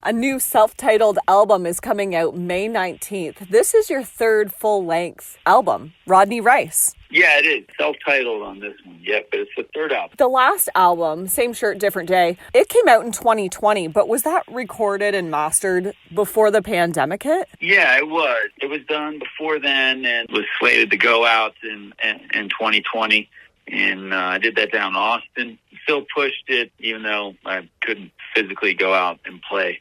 A new self-titled album is coming out May 19th. This is your third full-length album, Rodney Rice. Yeah, it is. Self-titled on this one. Yeah, but it's the third album. The last album, Same Shirt, Different Day, it came out in 2020, but was that recorded and mastered before the pandemic hit? Yeah, it was. It was done before then and was slated to go out in 2020. And I did that down in Austin. Still pushed it, even though I couldn't physically go out and play.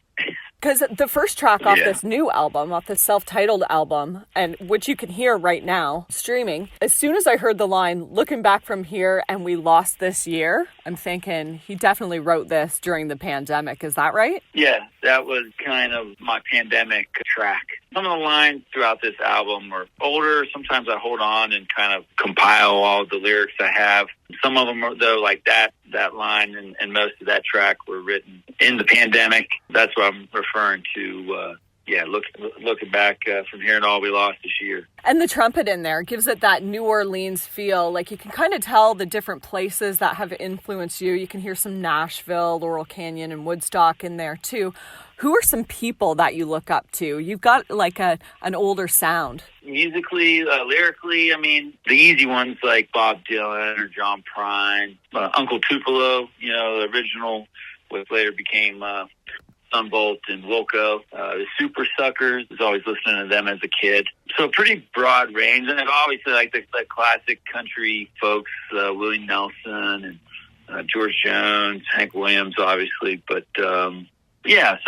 Because the first track off this new album, off the self-titled album, and which you can hear right now, streaming, as soon as I heard the line, looking back from here and we lost this year, I'm thinking he definitely wrote this during the pandemic. Is that right? Yeah, that was kind of my pandemic track. Some of the lines throughout this album are older. Sometimes I hold on and kind of compile all the lyrics I have. Some of them are, though, like that line and most of that track were written in the pandemic. That's what I'm referring to. Looking back from here and all we lost this year. And the trumpet in there gives it that New Orleans feel. Like you can kind of tell the different places that have influenced you. You can hear some Nashville, Laurel Canyon, and Woodstock in there too. Who are some people that you look up to? You've got like an older sound. Musically, lyrically, I mean, the easy ones like Bob Dylan or John Prine, Uncle Tupelo, the original, what later became Sunvolt and Wilco, the Super Suckers. I was always listening to them as a kid. So pretty broad range. And I've always like the classic country folks, Willie Nelson and George Jones, Hank Williams, obviously. But so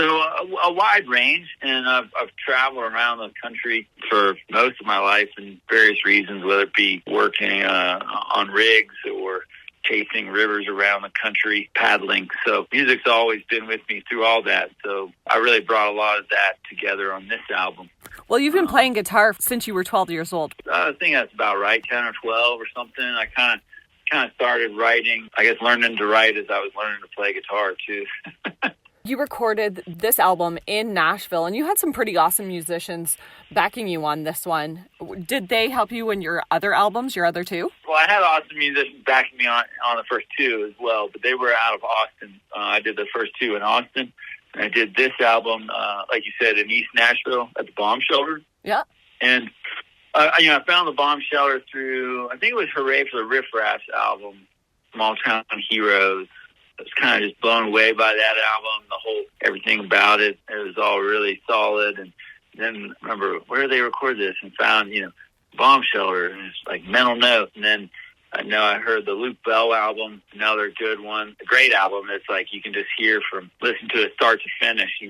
a wide range. And I've traveled around the country for most of my life in various reasons, whether it be working on rigs or chasing rivers around the country, paddling. So music's always been with me through all that. So I really brought a lot of that together on this album. Well, you've been playing guitar since you were 12 years old. I think that's about right, 10 or 12 or something. I kind of started writing, I guess learning to write as I was learning to play guitar too. You recorded this album in Nashville, and you had some pretty awesome musicians backing you on this one. Did they help you in your other albums, your other two? Well, I had awesome musicians backing me on the first two as well, but they were out of Austin. I did the first two in Austin. And I did this album, like you said, in East Nashville at the Bomb Shelter. Yeah. And, I found the Bomb Shelter through, I think it was Hooray for the Riff Raffs album, Small Town Heroes. I was kind of just blown away by that album, everything about it. It was all really solid. And then I remember where they recorded this and found, Bomb Shelter, and it's like Mental Note. And then I know I heard the Luke Bell album, another good one, a great album. It's like you can just hear listen to it start to finish,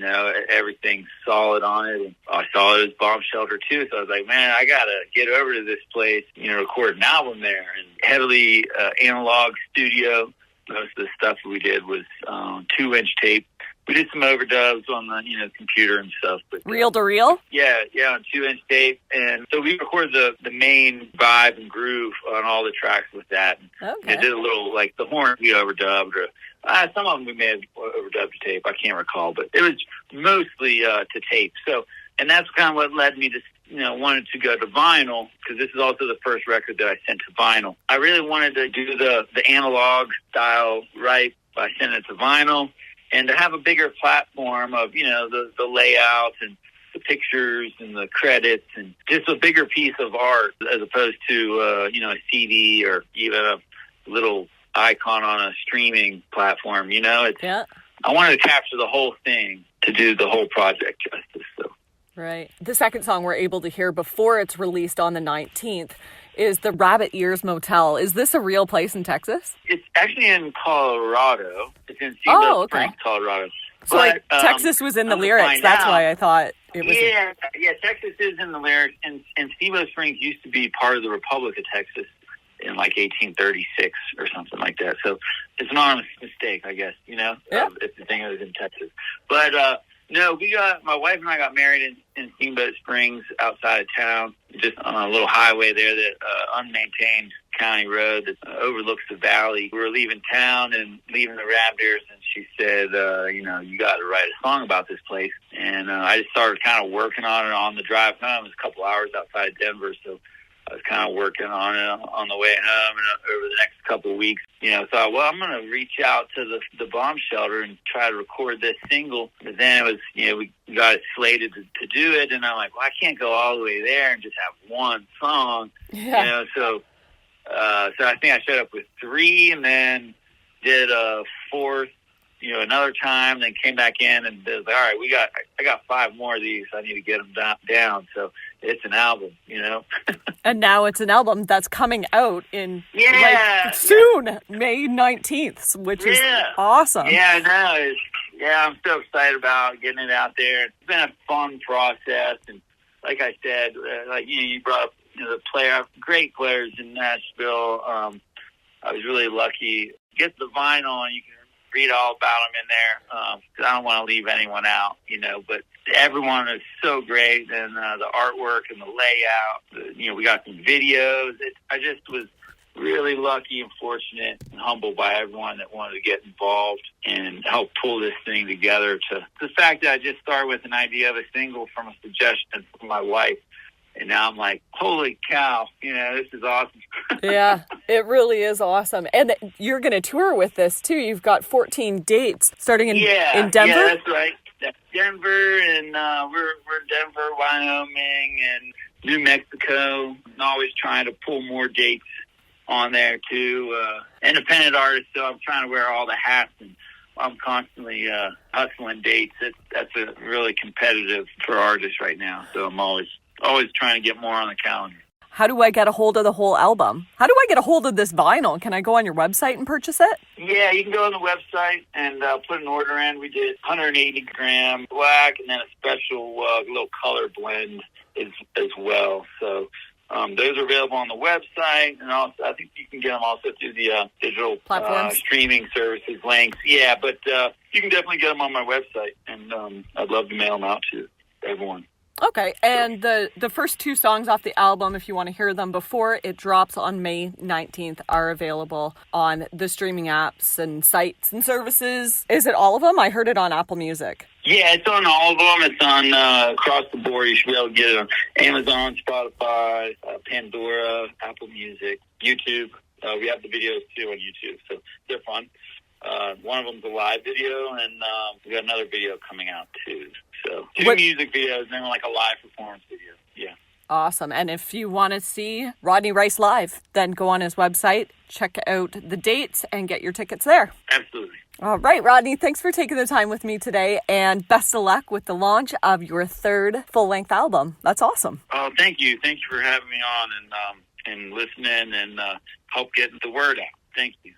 everything's solid on it. And I saw it was Bomb Shelter too, so I was like, man, I got to get over to this place, record an album there. And heavily analog studio. Most of the stuff we did was 2-inch tape. We did some overdubs on the computer and stuff. But reel to reel? Yeah, on 2-inch tape. And so we recorded the main vibe and groove on all the tracks with that. Okay. And did a little, like the horn we overdubbed. Or some of them we may have overdubbed to tape. I can't recall. But it was mostly to tape. So, and that's kind of what led me to wanted to go to vinyl, because this is also the first record that I sent to vinyl. I really wanted to do the analog style right by sending it to vinyl, and to have a bigger platform of, the layout and the pictures and the credits, and just a bigger piece of art as opposed to, a CD or even a little icon on a streaming platform. I wanted to capture the whole thing to do the whole project justice. So. Right. The second song we're able to hear before it's released on the 19th is the Rabbit Ears Motel. Is this a real place in Texas? It's actually in Colorado. It's in Steamboat Springs, Colorado. So Texas was in the lyrics. That's why I thought it was. Yeah, Texas is in the lyrics. And Steamboat Springs used to be part of the Republic of Texas in like 1836 or something like that. So it's an honest mistake, I guess, if the thing was in Texas. But, no, my wife and I got married in Steamboat Springs outside of town, just on a little highway there, that unmaintained county road that overlooks the valley. We were leaving town and leaving the Rabbit Ears, and she said, you got to write a song about this place. And I just started kind of working on it on the drive home. It was a couple hours outside Denver, so I was kind of working on it on the way home, and over the next couple of weeks, thought, well, I'm going to reach out to the bomb shelter and try to record this single. But then it was, we got it slated to do it. And I'm like, well, I can't go all the way there and just have one song, So I think I showed up with 3 and then did a 4th, another time, then came back in and was like, all right, I got 5 more of these. So I need to get them down. So it's an album, And now it's an album that's coming out in soon, May 19th, which is awesome. Yeah, I know. I'm so excited about getting it out there. It's been a fun process. And like I said, you brought up great players in Nashville. I was really lucky. Get the vinyl and you can read all about them in there, because I don't want to leave anyone out, but everyone is so great, and the artwork and the layout, we got some videos. I just was really lucky and fortunate and humbled by everyone that wanted to get involved and help pull this thing together. To the fact that I just started with an idea of a single from a suggestion from my wife, and now I'm like, holy cow, this is awesome. Yeah, it really is awesome. And you're going to tour with this, too. You've got 14 dates starting in Denver? Yeah, that's right. That's Denver, and we're Denver, Wyoming, and New Mexico. I'm always trying to pull more dates on there, too. Independent artist, so I'm trying to wear all the hats, and I'm constantly hustling dates. That's really competitive for artists right now, so I'm always trying to get more on the calendar. How do I get a hold of the whole album? How do I get a hold of this vinyl? Can I go on your website and purchase it? Yeah, you can go on the website and put an order in. We did 180-gram black and then a special little color blend as well. So those are available on the website, and also I think you can get them also through the digital platforms, streaming services links. Yeah, but you can definitely get them on my website, and I'd love to mail them out to everyone. Okay, and the first 2 songs off the album, if you want to hear them before it drops on May 19th, are available on the streaming apps and sites and services. Is it all of them? I heard it on Apple Music. Yeah, it's on all of them. It's on across the board. You should be able to get it on Amazon, Spotify, Pandora, Apple Music, YouTube. We have the videos, too, on YouTube, so they're fun. One of them's a live video, and we got another video coming out, too. So 2 music videos and then like a live performance video. Yeah. Awesome. And if you want to see Rodney Rice live, then go on his website, check out the dates, and get your tickets there. Absolutely. All right, Rodney, thanks for taking the time with me today, and best of luck with the launch of your 3rd full-length album. That's awesome. Oh, thank you. Thank you for having me on and listening and help getting the word out. Thank you.